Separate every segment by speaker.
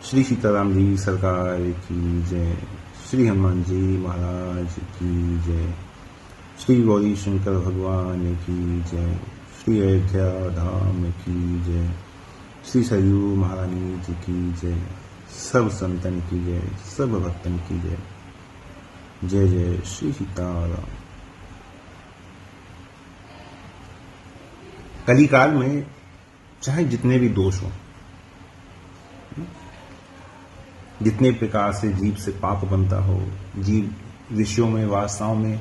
Speaker 1: श्री सीताराम जी सरकार की जय, श्री हनुमान जी महाराज की जय, श्री गौरी शंकर भगवान की जय, श्री अयोध्या धाम की जय, श्री सरयू महारानी जी की जय, सब संतन की जय, सब भक्तन की जय। जय जय श्री सीताराम। कलिकाल में चाहे जितने भी दोष हों, जितने प्रकार से जीव से पाप बनता हो, जीव विषयों में वासनाओं में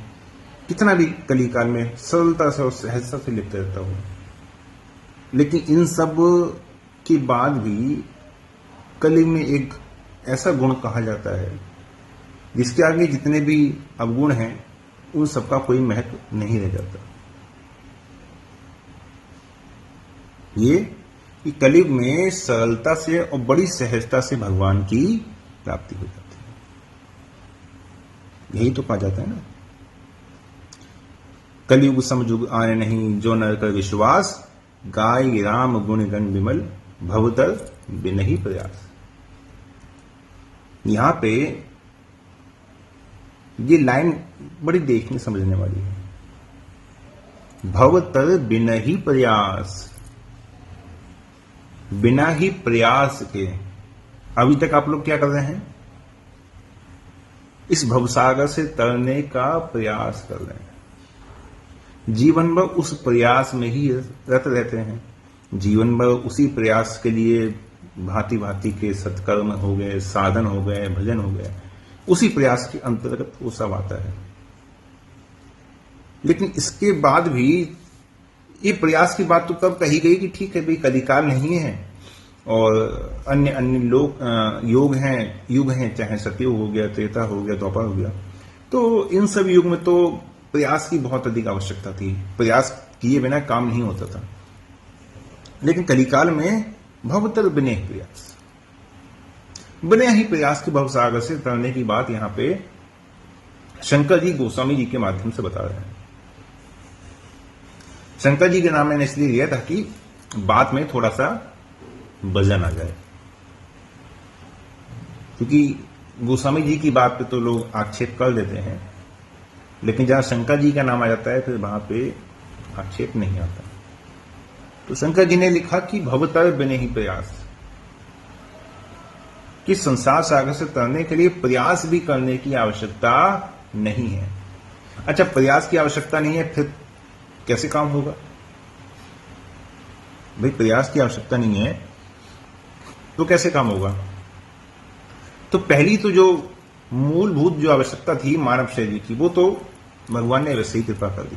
Speaker 1: कितना भी कलिकाल में सरलता से और सहजता से लिप्त रहता हो, लेकिन इन सब के बाद भी कलि में एक ऐसा गुण कहा जाता है जिसके आगे जितने भी अवगुण हैं उन सबका कोई महत्व नहीं रह जाता। ये कि कलयुग में सरलता से और बड़ी सहजता से भगवान की प्राप्ति हो जाती है, यही तो कहा जाता है ना, कलयुग समयुग आने नहीं जो नर कर विश्वास, गाय राम गुण गण विमल भवतर बिनहि प्रयास। यहां पे ये लाइन बड़ी देखने समझने वाली है। भवतर बिनहि प्रयास, बिना ही प्रयास के अभी तक आप लोग क्या कर रहे हैं? इस भवसागर से तरने का प्रयास कर रहे हैं। जीवन भर उस प्रयास में ही रत रहते हैं। जीवन भर उसी प्रयास के लिए भांति भांति के सत्कर्म हो गए, साधन हो गए, भजन हो गए, उसी प्रयास के अंतर्गत वो सब आता है। लेकिन इसके बाद भी ये प्रयास की बात तो तब कही गई कि ठीक है भाई कलिकाल नहीं है और अन्य अन्य लोग युग हैं, चाहे सतयुग हो गया, त्रेता हो गया, द्वापर हो गया, तो इन सब युग में तो प्रयास की बहुत अधिक आवश्यकता थी, प्रयास किए बिना काम नहीं होता था। लेकिन कलिकाल में भवतर बिने प्रयास, बिना ही प्रयास के भवसागर से तरने की बात यहां पे शंकर जी गोस्वामी जी के माध्यम से बता रहे हैं। शंकर जी के नाम मैंने इसलिए लिया ताकि बात में थोड़ा सा वजन आ जाए, क्योंकि गोस्वामी जी की बात पे तो लोग आक्षेप कर देते हैं, लेकिन जहां शंकर जी का नाम आ जाता है फिर वहां पे आक्षेप नहीं आता। तो शंकर जी ने लिखा कि भवतर बिने ही प्रयास, कि संसार सागर से तरने के लिए प्रयास भी करने की आवश्यकता नहीं है। अच्छा, प्रयास की आवश्यकता नहीं है, फिर कैसे काम होगा? भाई प्रयास की आवश्यकता नहीं है तो कैसे काम होगा? तो पहली तो जो मूलभूत जो आवश्यकता थी मानव शरीर की, वो तो भगवान ने वैसे ही कृपा कर दी।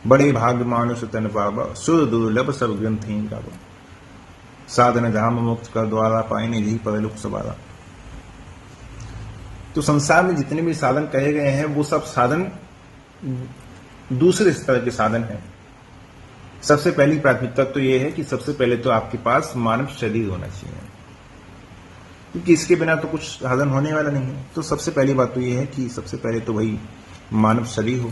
Speaker 1: बड़े भाग्य मानुष तन पावा, सुर दुर्लभ सब ग्रंथ ही गावा, साधन धाम मुक्त कर द्वारा पाइने यही परलोक सवारा। तो संसार में जितने भी साधन कहे गए हैं वो सब साधन दूसरे स्तर के साधन हैं। सबसे पहली प्राथमिकता तो यह है कि सबसे पहले तो आपके पास मानव शरीर होना चाहिए, क्योंकि इसके बिना तो कुछ साधन होने वाला नहीं है। तो सबसे पहली बात तो यह है कि सबसे पहले तो वही मानव शरीर हो।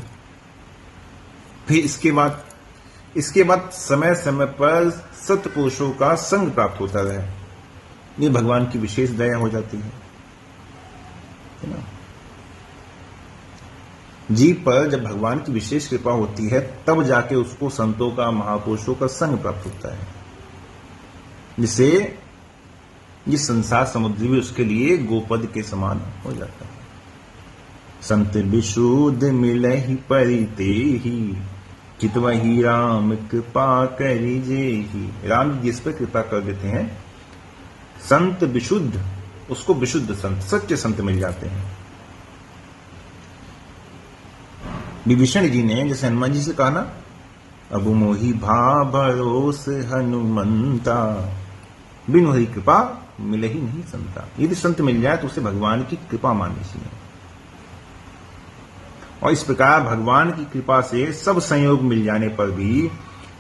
Speaker 1: फिर इसके बाद समय समय पर सत्पुरुषों का संग प्राप्त होता रहे, ये भगवान की विशेष दया हो जाती है ना। जीव पर जब भगवान की विशेष कृपा होती है तब जाके उसको संतों का, महापुरुषों का संग प्राप्त होता है, जिससे ये संसार समुद्र भी उसके लिए गोपद के समान हो जाता है। संत विशुद्ध मिलहि परिते ही, चितवहि राम कृपा करिजे ही। राम जिस पर कृपा कर देते हैं, संत विशुद्ध, उसको विशुद्ध संत, सच्चे संत मिल जाते हैं। विभीषण जी ने जैसे हनुमान जी से कहा ना, अब मोहि भा भरोस हनुमंता, बिनु हरि कृपा मिले ही नहीं संता। यदि संत मिल जाए तो उसे भगवान की कृपा माननी चाहिए। और इस प्रकार भगवान की कृपा से सब संयोग मिल जाने पर भी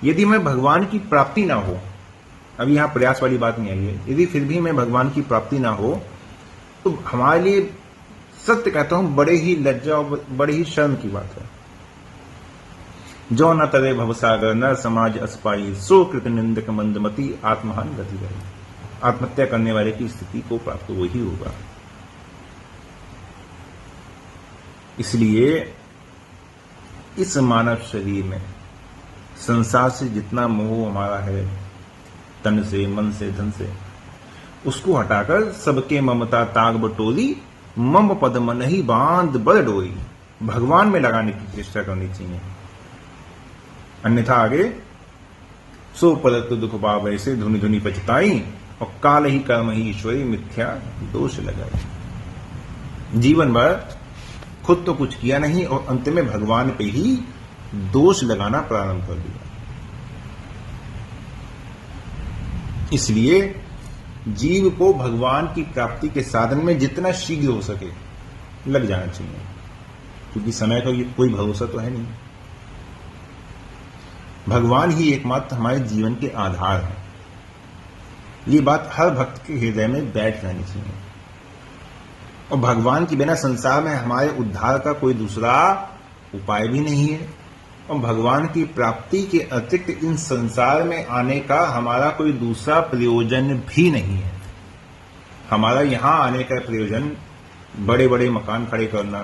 Speaker 1: यदि मैं भगवान की प्राप्ति ना हो, अभी यहां प्रयास वाली बात नहीं आई है, यदि फिर भी मैं भगवान की प्राप्ति ना हो तो हमारे लिए सत्य कहता हूं बड़े ही लज्जा और बड़े ही शर्म की बात है। जो न तरे भवसागर न समाज अस्पाई, सो कृत निंदक मंदमती आत्महान गति रही। आत्महत्या करने वाले की स्थिति को प्राप्त वही होगा। इसलिए इस मानव शरीर में संसार से जितना मोह हमारा है, तन से, मन से, धन से, उसको हटाकर सबके ममता ताग बटोरी, मम पद मन ही बांध बड़ डोरी, भगवान में लगाने की चेष्टा करनी चाहिए। अन्यथा आगे सो पलत दुख पाव ऐसे धुनि धुनि पछताई, और काल ही कर्म ही ईश्वरी मिथ्या दोष लगाई। जीवन भर खुद तो कुछ किया नहीं और अंत में भगवान पे ही दोष लगाना प्रारंभ कर दिया। इसलिए जीव को भगवान की प्राप्ति के साधन में जितना शीघ्र हो सके लग जाना चाहिए, क्योंकि समय का कोई भरोसा तो है नहीं। भगवान ही एकमात्र हमारे जीवन के आधार है। ये बात हर भक्त के हृदय में बैठ रहनी चाहिए। और भगवान के बिना संसार में हमारे उद्धार का कोई दूसरा उपाय भी नहीं है, और भगवान की प्राप्ति के अतिरिक्त इन संसार में आने का हमारा कोई दूसरा प्रयोजन भी नहीं है। हमारा यहां आने का प्रयोजन बड़े बड़े मकान खड़े करना,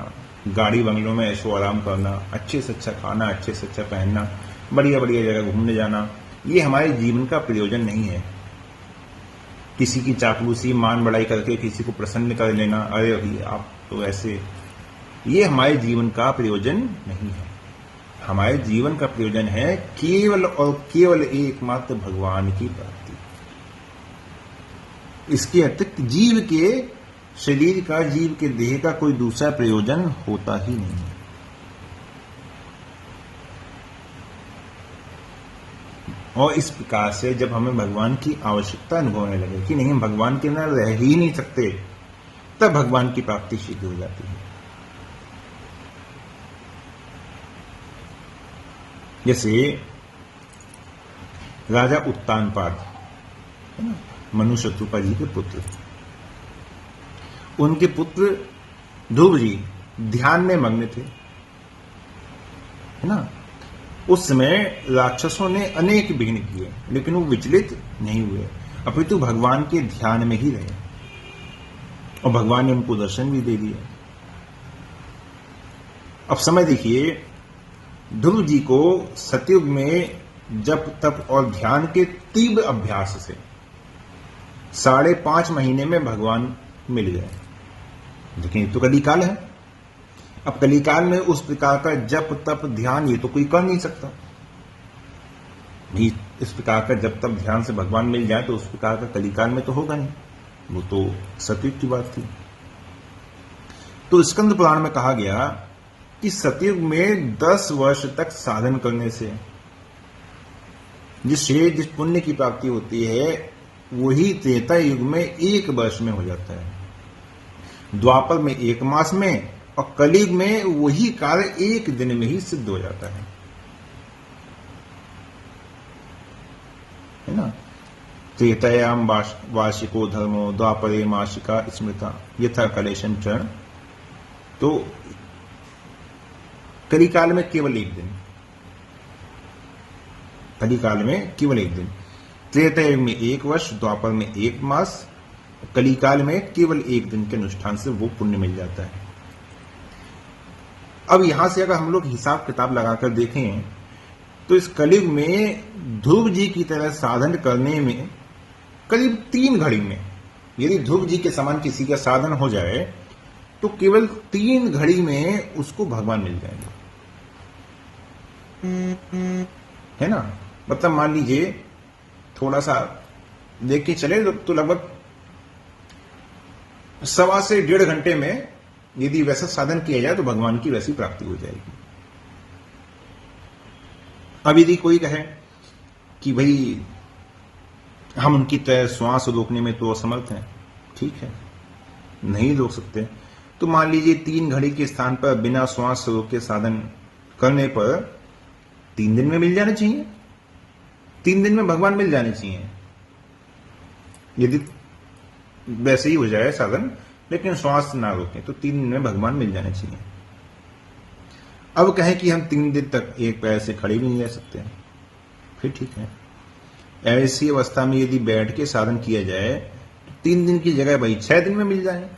Speaker 1: गाड़ी बंगलों में ऐशो आराम करना, अच्छे से अच्छा खाना, अच्छे से अच्छा पहनना, बढ़िया बढ़िया जगह घूमने जाना, ये हमारे जीवन का प्रयोजन नहीं है। किसी की चापलूसी, मान बढ़ाई करके किसी को प्रसन्न कर लेना, अरे अभी आप तो ऐसे, ये हमारे जीवन का प्रयोजन नहीं है। हमारे जीवन का प्रयोजन है केवल और केवल एकमात्र भगवान की प्राप्ति। इसके अतिरिक्त जीव के शरीर का, जीव के देह का कोई दूसरा प्रयोजन होता ही नहीं है। और इस प्रकार से जब हमें भगवान की आवश्यकता अनुभव होने लगे कि नहीं, हम भगवान के बिना रह ही नहीं सकते, तब भगवान की प्राप्ति शीघ्र हो जाती है। जैसे राजा उत्तानपाद है ना, मनु शत्रुपा जी के पुत्र, उनके पुत्र ध्रुव जी ध्यान में मग्न थे, है ना। उस समय राक्षसों ने अनेक विघ्न किए, लेकिन वो विचलित नहीं हुए, अपितु भगवान के ध्यान में ही रहे, और भगवान ने उनको दर्शन भी दे दिए। अब समय देखिए, ध्रुव जी को सतयुग में जप तप और ध्यान के तीव्र अभ्यास से 5.5 महीने में भगवान मिल गए। लेकिन तो कलिकाल है। अब कलिकाल में उस प्रकार का जप तप ध्यान ये तो कोई कर नहीं सकता। इस प्रकार का जप तप ध्यान से भगवान मिल जाए तो उस प्रकार का कलिकाल में तो होगा नहीं, वो तो सतयुग की बात थी। तो स्कंद पुराण में कहा गया कि सतयुग में 10 वर्ष तक साधन करने से जिस पुण्य की प्राप्ति होती है वही त्रेता युग में 1 वर्ष में हो जाता है, द्वापर में 1 मास में, और कलयुग में वही कार्य 1 दिन में ही सिद्ध हो जाता है ना। त्रेतायाम वार्षिको धर्मो द्वापरे मासिका स्मृता यथा कलेशम चरण। तो कलिकाल में केवल 1 दिन, कलिकाल में केवल 1 दिन, त्रेतायुग में 1 वर्ष, द्वापर में 1 मास, कलिकाल में केवल 1 दिन के अनुष्ठान से वो पुण्य मिल जाता है। अब यहां से अगर हम लोग हिसाब किताब लगाकर देखें तो इस कलयुग में ध्रुव जी की तरह साधन करने में करीब 3 घड़ी में, यदि ध्रुव जी के समान किसी का साधन हो जाए तो केवल 3 घड़ी में उसको भगवान मिल जाएंगे, है ना। मतलब मान लीजिए थोड़ा सा देख के चले तो लगभग 1.25 से 1.5 घंटे में यदि वैसा साधन किया जाए तो भगवान की वैसी प्राप्ति हो जाएगी। अब यदि कोई कहे कि भाई हम उनकी तरह श्वास रोकने में तो असमर्थ हैं, ठीक है, नहीं रोक सकते, तो मान लीजिए 3 घड़ी के स्थान पर बिना श्वास रोक के साधन करने पर 3 दिन में मिल जाना चाहिए, 3 दिन में भगवान मिल जाने चाहिए यदि वैसे ही हो जाए साधन, लेकिन श्वास ना रोकें तो 3 दिन में भगवान मिल जाने चाहिए। अब कहें कि हम 3 दिन तक एक पैर से खड़े भी नहीं रह सकते, फिर ठीक है। ऐसी अवस्था में यदि बैठ के साधन किया जाए 3 दिन की जगह भाई 6 दिन में मिल जाए,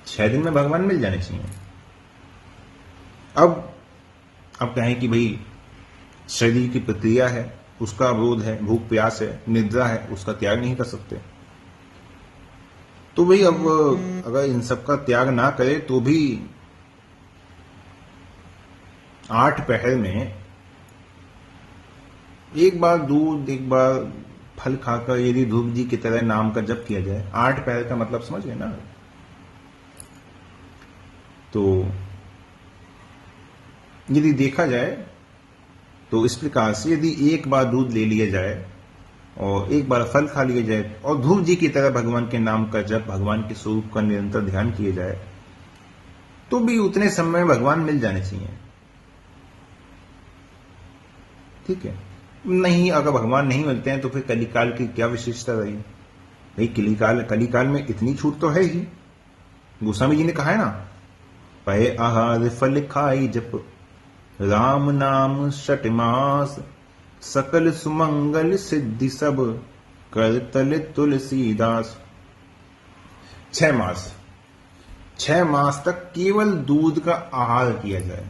Speaker 1: 6 दिन में भगवान मिल जाने चाहिए। अब कहें कि भाई शरीर की प्रक्रिया है, उसका अवरोध है, भूख प्यास है, निद्रा है, उसका त्याग नहीं कर सकते, तो भाई अब अगर इन सब का त्याग ना करे तो भी 8 पहर में एक बार दूध एक बार फल खाकर यदि ध्रुव जी की तरह नाम का जप किया जाए, 8 पहर का मतलब समझ गए ना। तो यदि देखा जाए तो इस प्रकार से यदि एक बार दूध ले लिया जाए और एक बार फल खा लिया जाए और ध्रुव जी की तरह भगवान के नाम का जप, भगवान के स्वरूप का निरंतर ध्यान किया जाए, तो भी उतने समय में भगवान मिल जाने चाहिए। ठीक है, नहीं अगर भगवान नहीं मिलते हैं तो फिर कलिकाल की क्या विशेषता रही भाई। कलिकाल में इतनी छूट तो है ही। गोस्वामी जी ने कहा है ना, पहे आहार फल खाई जप, राम नाम शट मास, सकल सुमंगल सिद्धि सब, कर तले तुलसीदास। 6 मास तक केवल दूध का आहार किया जाए,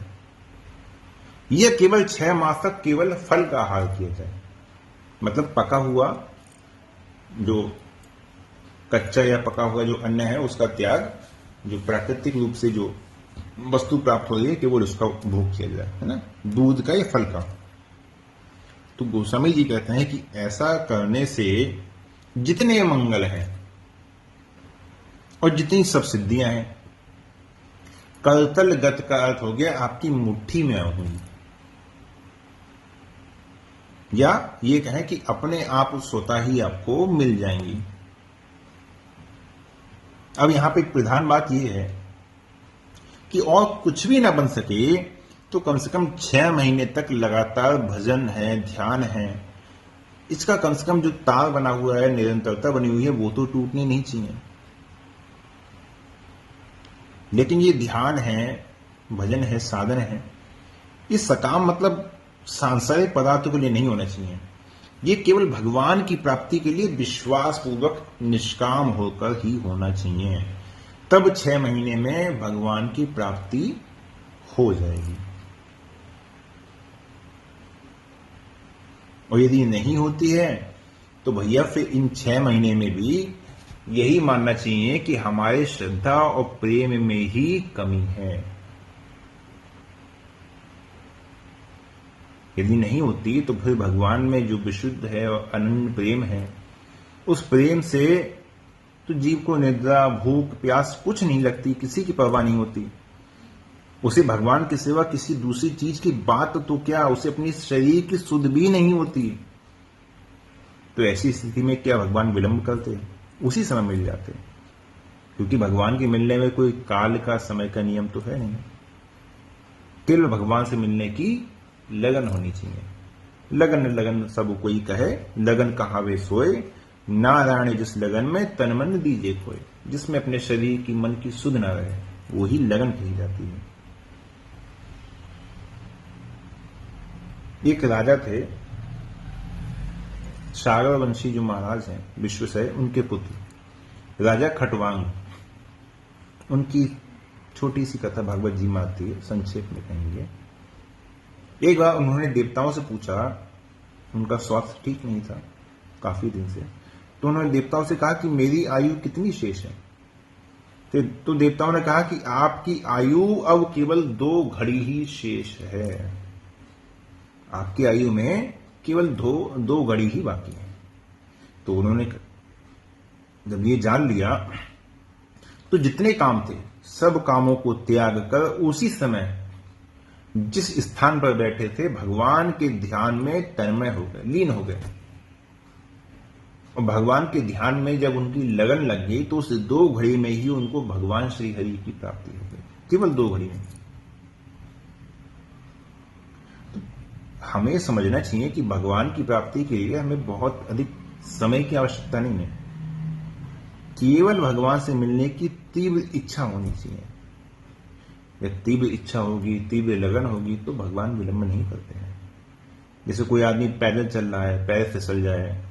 Speaker 1: यह केवल 6 मास तक केवल फल का आहार किया जाए, मतलब पका हुआ जो कच्चा या पका हुआ जो अन्न है उसका त्याग, जो प्राकृतिक रूप से जो वस्तु प्राप्त हो रही है केवल उसका भोग किया जाए, है ना, दूध का या फल का। तो गोस्वामी जी कहते हैं कि ऐसा करने से जितने मंगल हैं और जितनी सब सिद्धियां हैं, करतल गत का अर्थ हो गया आपकी मुट्ठी में होंगी, या ये कहें कि अपने आप स्वतः ही आपको मिल जाएंगी। अब यहां पे एक प्रधान बात यह है कि और कुछ भी ना बन सके तो कम से कम 6 महीने तक लगातार भजन है, ध्यान है, इसका कम से कम जो तार बना हुआ है, निरंतरता बनी हुई है, वो तो टूटनी नहीं चाहिए। लेकिन ये ध्यान है, भजन है, साधन है, ये सकाम मतलब सांसारिक पदार्थों के लिए नहीं होना चाहिए। ये केवल भगवान की प्राप्ति के लिए विश्वास पूर्वक निष्काम होकर ही होना चाहिए, तब 6 महीने में भगवान की प्राप्ति हो जाएगी। और यदि नहीं होती है तो भैया फिर इन 6 महीने में भी यही मानना चाहिए कि हमारे श्रद्धा और प्रेम में ही कमी है। यदि नहीं होती तो फिर भगवान में जो विशुद्ध है और अनन्य प्रेम है, उस प्रेम से तो जीव को निद्रा, भूख, प्यास कुछ नहीं लगती, किसी की परवाह नहीं होती। उसे भगवान के सिवा किसी दूसरी चीज की बात तो क्या, उसे अपनी शरीर की सुध भी नहीं होती। तो ऐसी स्थिति में क्या भगवान विलंब करते? उसी समय मिल जाते, क्योंकि भगवान के मिलने में कोई काल का, समय का नियम तो है नहीं। केवल भगवान से मिलने की लगन होनी चाहिए। लगन लगन सब कोई कहे, लगन कहावे सोए, नारायण जिस लगन में तन मन दीजिए खोए। जिसमें अपने शरीर की, मन की सुध ना रहे, वही लगन कही जाती है। एक राजा थे, सागर वंशी जो महाराज हैं विश्वसय, उनके पुत्र राजा खटवांग। उनकी छोटी सी कथा भागवत जी में आती है, संक्षेप में कहेंगे। एक बार उन्होंने देवताओं से पूछा, उनका स्वास्थ्य ठीक नहीं था काफी दिन से, तो उन्होंने देवताओं से कहा कि मेरी आयु कितनी शेष है। तो देवताओं ने कहा कि आपकी आयु अब केवल 2 घड़ी ही शेष है। आपकी आयु में केवल 2 घड़ी ही बाकी है। तो उन्होंने जब ये जान लिया तो जितने काम थे सब कामों को त्याग कर उसी समय जिस स्थान पर बैठे थे भगवान के ध्यान में तन्मय हो गए, लीन हो गए। और भगवान के ध्यान में जब उनकी लगन लग गई तो उस 2 घड़ी में ही उनको भगवान श्री हरि की प्राप्ति हो गई, केवल 2 घड़ी में। तो हमें समझना चाहिए कि भगवान की प्राप्ति के लिए हमें बहुत अधिक समय की आवश्यकता नहीं है। केवल भगवान से मिलने की तीव्र इच्छा होनी चाहिए। जब तीव्र इच्छा होगी, तीव्र लगन होगी, तो भगवान विलंब नहीं करते हैं। जैसे कोई आदमी पैदल चल रहा है, पैर फिसल जाए,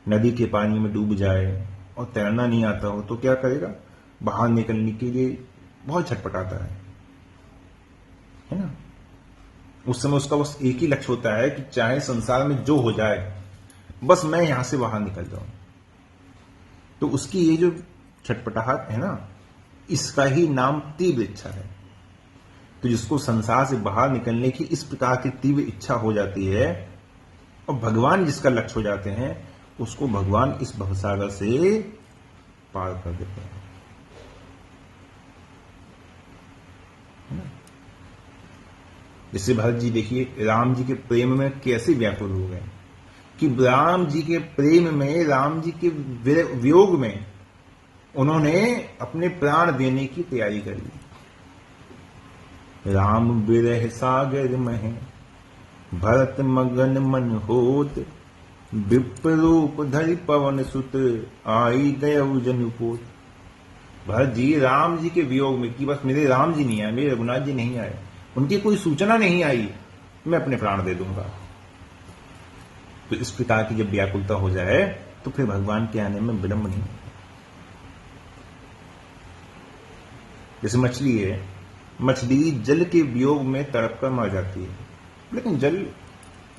Speaker 1: नदी के पानी में डूब जाए, और तैरना नहीं आता हो तो क्या करेगा, बाहर निकलने के लिए बहुत छटपटाता है ना। उस समय उसका बस एक ही लक्ष्य होता है कि चाहे संसार में जो हो जाए, बस मैं यहां से बाहर निकल जाऊं। तो उसकी ये जो छटपटाहट है ना, इसका ही नाम तीव्र इच्छा है। तो जिसको संसार से बाहर निकलने की इस प्रकार की तीव्र इच्छा हो जाती है और भगवान जिसका लक्ष्य हो जाते हैं, उसको भगवान इस भवसागर से पार कर देते हैं। जैसे भरत जी देखिए राम जी के प्रेम में कैसे व्याकुल हो गए कि राम जी के प्रेम में, राम जी के वियोग में उन्होंने अपने प्राण देने की तैयारी कर ली। राम बिरह सागर मह भरत मगन मन होत, विप्र रूप धरि पवन सुत आई दयउ जनुपोत। भरत जी राम जी के वियोग में कि बस मेरे राम जी नहीं आए, मेरे रघुनाथ जी नहीं आए, उनकी कोई सूचना नहीं आई, मैं अपने प्राण दे दूंगा। तो इस प्रकार की जब व्याकुलता हो जाए तो फिर भगवान के आने में विलंब नहीं। जैसे मछली है, मछली जल के वियोग में तड़प कर मर जाती है, लेकिन जल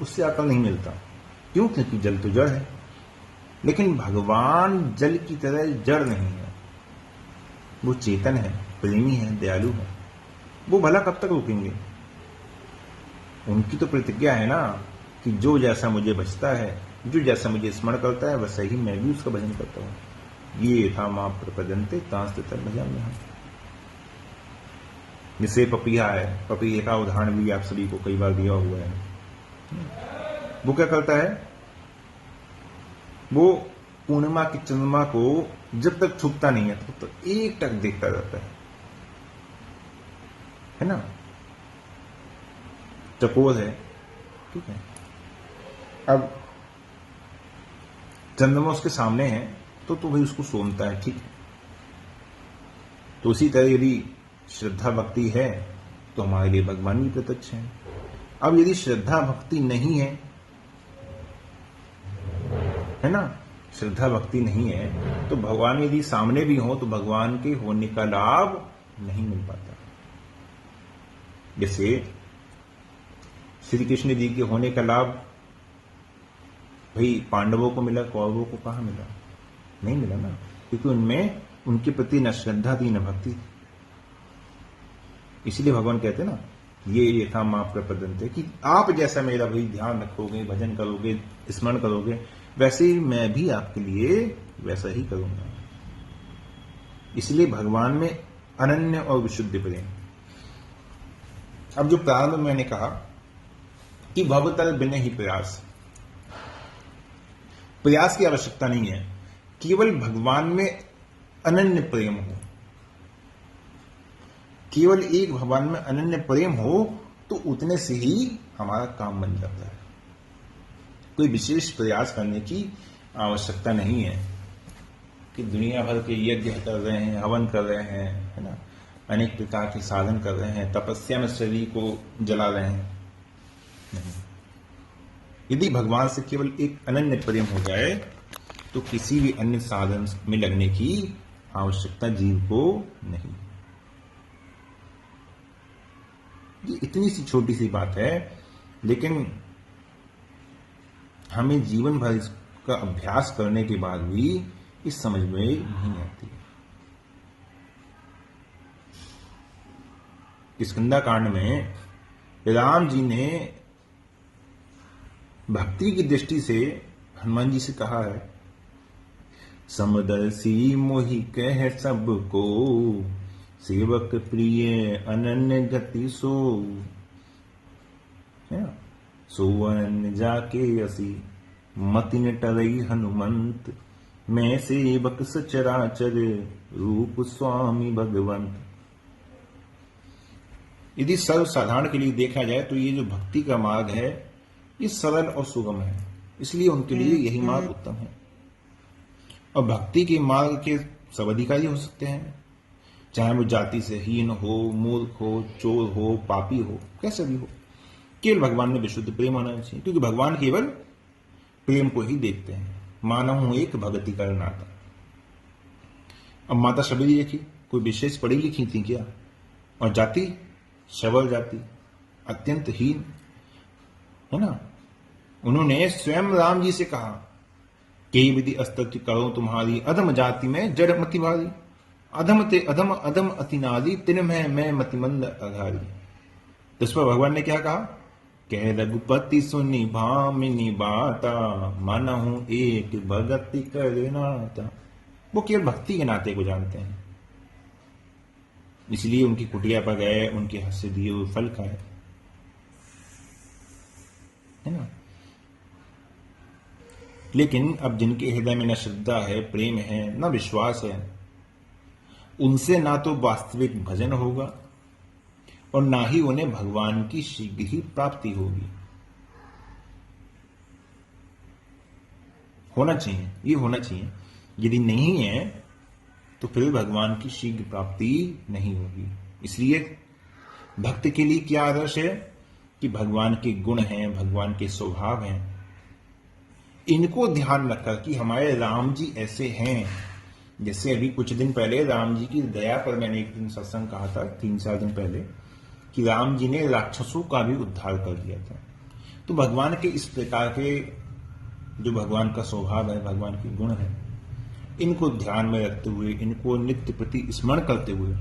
Speaker 1: उससे आकर नहीं मिलता। क्यों? क्योंकि जल तो जड़ है। लेकिन भगवान जल की तरह जड़ नहीं है, वो चेतन है, प्रेमी है, दयालु है। वो भला कब तक रुकेंगे? उनकी तो प्रतिज्ञा है ना कि जो जैसा मुझे बचता है, जो जैसा मुझे स्मरण करता है, वैसा ही मैं भी उसका भजन करता हूं। ये था मां प्रपदंते तांस भजन में। जैसे पपीहा है, पपीहे का उदाहरण भी आप सभी को कई बार दिया हुआ है। वो क्या करता है, वो पूर्णिमा की चंद्रमा को जब तक छुपता नहीं है तब तक एक टक देखता रहता है ना। चकोर है, ठीक है, अब चंद्रमा उसके सामने है तो भाई उसको सोमता है, ठीक है। तो उसी तरह यदि श्रद्धा भक्ति है तो हमारे लिए भगवान भी प्रत्यक्ष है। अब यदि श्रद्धा भक्ति नहीं है ना, श्रद्धा भक्ति नहीं है तो भगवान यदि सामने भी हो तो भगवान के होने का लाभ नहीं मिल पाता। जैसे श्री कृष्ण जी के होने का लाभ भाई पांडवों को मिला, कौरवों को कहां मिला? नहीं मिला ना, क्योंकि उनमें उनके प्रति न श्रद्धा थी न भक्ति थी। इसलिए भगवान कहते हैं ना, ये था मां प्रपदंते, कि आप जैसा मेरा भाई ध्यान रखोगे, भजन करोगे, स्मरण करोगे, वैसे ही मैं भी आपके लिए वैसा ही करूंगा। इसलिए भगवान में अनन्य और विशुद्ध प्रेम। अब जो प्रारंभ में मैंने कहा कि भवतल बिना ही प्रयास की आवश्यकता नहीं है, केवल भगवान में अनन्य प्रेम हो, केवल एक भगवान में अनन्य प्रेम हो तो उतने से ही हमारा काम बन जाता है। कोई विशेष प्रयास करने की आवश्यकता नहीं है कि दुनिया भर के यज्ञ कर रहे हैं, हवन कर रहे हैं, है ना, अनेक प्रकार के साधन कर रहे हैं, तपस्या में शरीर को जला रहे हैं। नहीं, यदि भगवान से केवल एक अनन्य प्रेम हो जाए तो किसी भी अन्य साधन में लगने की आवश्यकता जीव को नहीं। ये इतनी सी छोटी सी बात है, लेकिन हमें जीवन भर इसका अभ्यास करने के बाद भी इस समझ में नहीं आती। किष्किंधा कांड में राम जी ने भक्ति की दृष्टि से हनुमान जी से कहा है, समदर्शी मोहि कह सबको, सेवक प्रिय अनन्य गति सो, सो अनन्य जाके असी मति न टरई हनुमंत, मैं सेवक सचराचर रूप स्वामी भगवंत। यदि सर्वसाधारण के लिए देखा जाए तो ये जो भक्ति का मार्ग है ये सरल और सुगम है, इसलिए उनके लिए यही मार्ग उत्तम है। और भक्ति के मार्ग के सब अधिकारी हो सकते हैं, चाहे वो जाति से हीन हो, मूर्ख हो, चोर हो, पापी हो, कैसे भी हो, केवल भगवान में विशुद्ध प्रेम होना चाहिए, क्योंकि भगवान केवल प्रेम को ही देखते हैं। मानव हूं एक भगति कर नाता। अब माता शबरी देखी, कोई विशेष पढ़ी लिखी थी क्या? और जाति शबल जाति, अत्यंत हीन, है ना। उन्होंने स्वयं राम जी से कहा कि विधि अस्तुति करो तुम्हारी, अधम जाति में जड़ मति भारी, अधम ते अधम अधम अति नारी, तिन में मैं मतिमंद अघारी। तो इस पर भगवान ने क्या कहा? कह रघुपति सुनी भामिनी बाता, माना हूं एक भगति कर नाता। वो केवल भक्ति के नाते को जानते हैं, इसलिए उनकी कुटिया पर गए, उनके हाथ से दिए हुए फल खाए, है ना। लेकिन अब जिनके हृदय में न श्रद्धा है, प्रेम है, न विश्वास है, उनसे ना तो वास्तविक भजन होगा और ना ही उन्हें भगवान की शीघ्र ही प्राप्ति होगी। होना चाहिए, ये होना चाहिए। यदि नहीं है तो फिर भगवान की शीघ्र प्राप्ति नहीं होगी। इसलिए भक्त के लिए क्या आदर्श है कि भगवान के गुण हैं, भगवान के स्वभाव हैं, इनको ध्यान रखकर कि हमारे राम जी ऐसे हैं। जैसे अभी कुछ दिन पहले राम जी की दया पर मैंने एक दिन सत्संग कहा था, 3-4 दिन पहले, कि राम जी ने राक्षसों का भी उद्धार कर दिया था। तो भगवान के इस प्रकार के जो भगवान का स्वभाव है, भगवान के गुण है, इनको ध्यान में रखते हुए, इनको नित्य प्रति स्मरण करते हुए,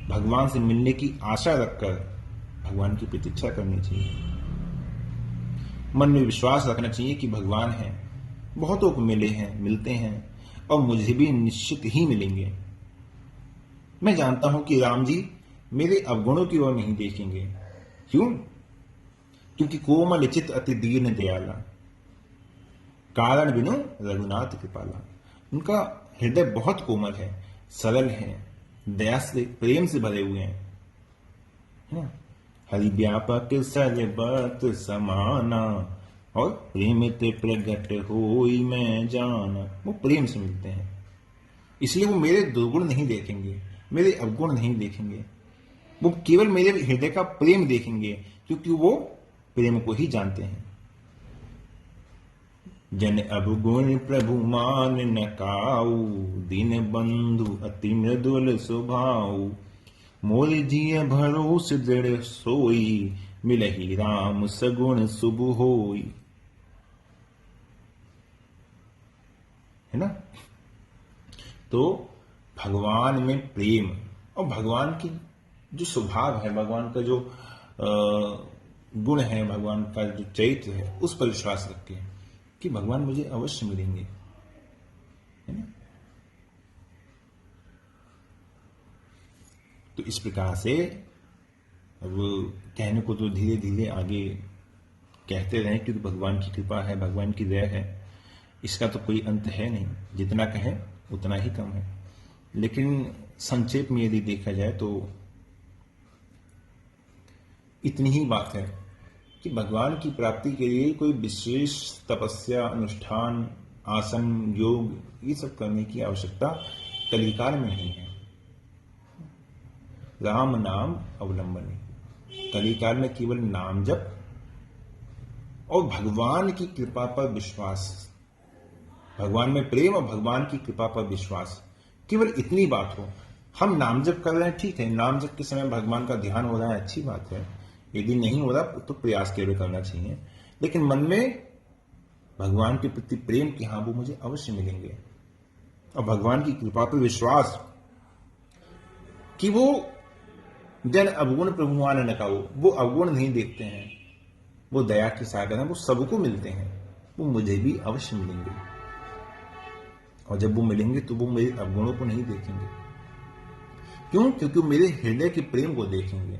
Speaker 1: भगवान से मिलने की आशा रखकर भगवान की प्रतीक्षा करनी चाहिए। मन में विश्वास रखना चाहिए कि भगवान है, बहुतों को मिले हैं, मिलते हैं, और मुझे भी निश्चित ही मिलेंगे। मैं जानता हूं कि राम जी मेरे अवगुणों की ओर नहीं देखेंगे। क्यों? क्योंकि कोमल चित अति दीन दयाला, कारण बिनु रघुनाथ कृपाला। उनका हृदय बहुत कोमल है, सरल है, दया से, प्रेम से भरे हुए हैं, है ना। हरि व्यापक सर्वत्र समाना, और प्रेम ते प्रगट होई मैं जाना। वो प्रेम से मिलते हैं, इसलिए वो मेरे दुर्गुण नहीं देखेंगे, मेरे अवगुण नहीं देखेंगे, वो केवल मेरे हृदय का प्रेम देखेंगे, क्योंकि वो प्रेम को ही जानते हैं। जन अवगुण प्रभु मान न काऊ, दीन बंधु अति मृदुल स्वभाव, मोर जिय भरोस दृढ़ सोई, मिलहि राम सगुण शुभ होई, है ना। तो भगवान में प्रेम और भगवान की जो स्वभाव है, भगवान का जो गुण है, भगवान का जो चरित्र है, उस पर विश्वास रखते हैं कि भगवान मुझे अवश्य मिलेंगे, है ना। तो इस प्रकार से अब कहने को तो धीरे धीरे आगे कहते रहें, क्योंकि भगवान की कृपा है, भगवान की दया है, इसका तो कोई अंत है नहीं। जितना कहें उतना ही कम है। लेकिन संक्षेप में यदि देखा जाए तो इतनी ही बात है कि भगवान की प्राप्ति के लिए कोई विशेष तपस्या, अनुष्ठान, आसन, योग, ये सब करने की आवश्यकता कलिकाल में नहीं है। राम नाम अवलंबन, कलिकाल में केवल नाम जप और भगवान की कृपा पर विश्वास, भगवान में प्रेम और भगवान की कृपा पर विश्वास, केवल इतनी बात हो। हम नाम जप कर रहे हैं, ठीक है, नाम जप के समय भगवान का ध्यान हो रहा है, अच्छी बात है। यदि नहीं हो रहा तो प्रयास केवल करना चाहिए, लेकिन मन में भगवान के प्रति प्रेम कि हाँ वो मुझे अवश्य मिलेंगे, और भगवान की कृपा पर विश्वास कि वो जन अवगुण प्रभुमान न का, वो अवगुण नहीं देखते हैं, वो दया के सागर हैं, वो सबको मिलते हैं, वो मुझे भी अवश्य मिलेंगे। और जब वो मिलेंगे तो वो मेरे अवगुणों को नहीं देखेंगे। क्यों? क्योंकि वो मेरे हृदय के प्रेम को देखेंगे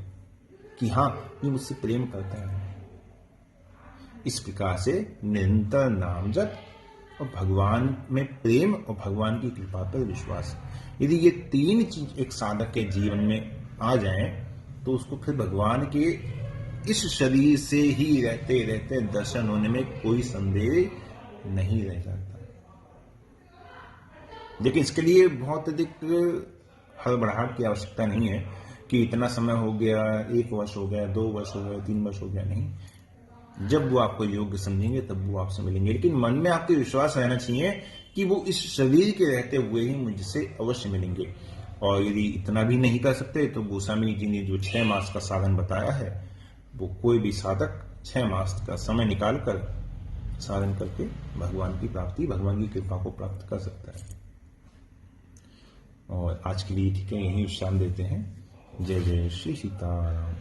Speaker 1: कि हाँ ये मुझसे प्रेम करता है। इस प्रकार से निरंतर नाम जप और भगवान में प्रेम और भगवान की कृपा पर विश्वास, यदि ये तीन चीज एक साधक के जीवन में आ जाएं तो उसको फिर भगवान के इस शरीर से ही रहते रहते दर्शन होने में कोई संदेह नहीं रह जाता। लेकिन इसके लिए बहुत अधिक हड़बड़ाहट की आवश्यकता नहीं है कि इतना समय हो गया, 1 वर्ष हो गया, 2 वर्ष हो गया, 3 वर्ष हो गया, नहीं। जब वो आपको योग्य समझेंगे तब वो आपसे मिलेंगे। लेकिन मन में आपके विश्वास रहना चाहिए कि वो इस शरीर के रहते हुए ही मुझसे अवश्य मिलेंगे। और यदि इतना भी नहीं कर सकते तो गोस्वामी जी ने जो 6 मास का साधन बताया है, वो कोई भी साधक 6 मास का समय निकालकर साधन करके भगवान की प्राप्ति, भगवान की कृपा को प्राप्त कर सकता है। और आज के लिए ठीक है, यही विश्राम देते हैं। जय जय श्री सीताराम।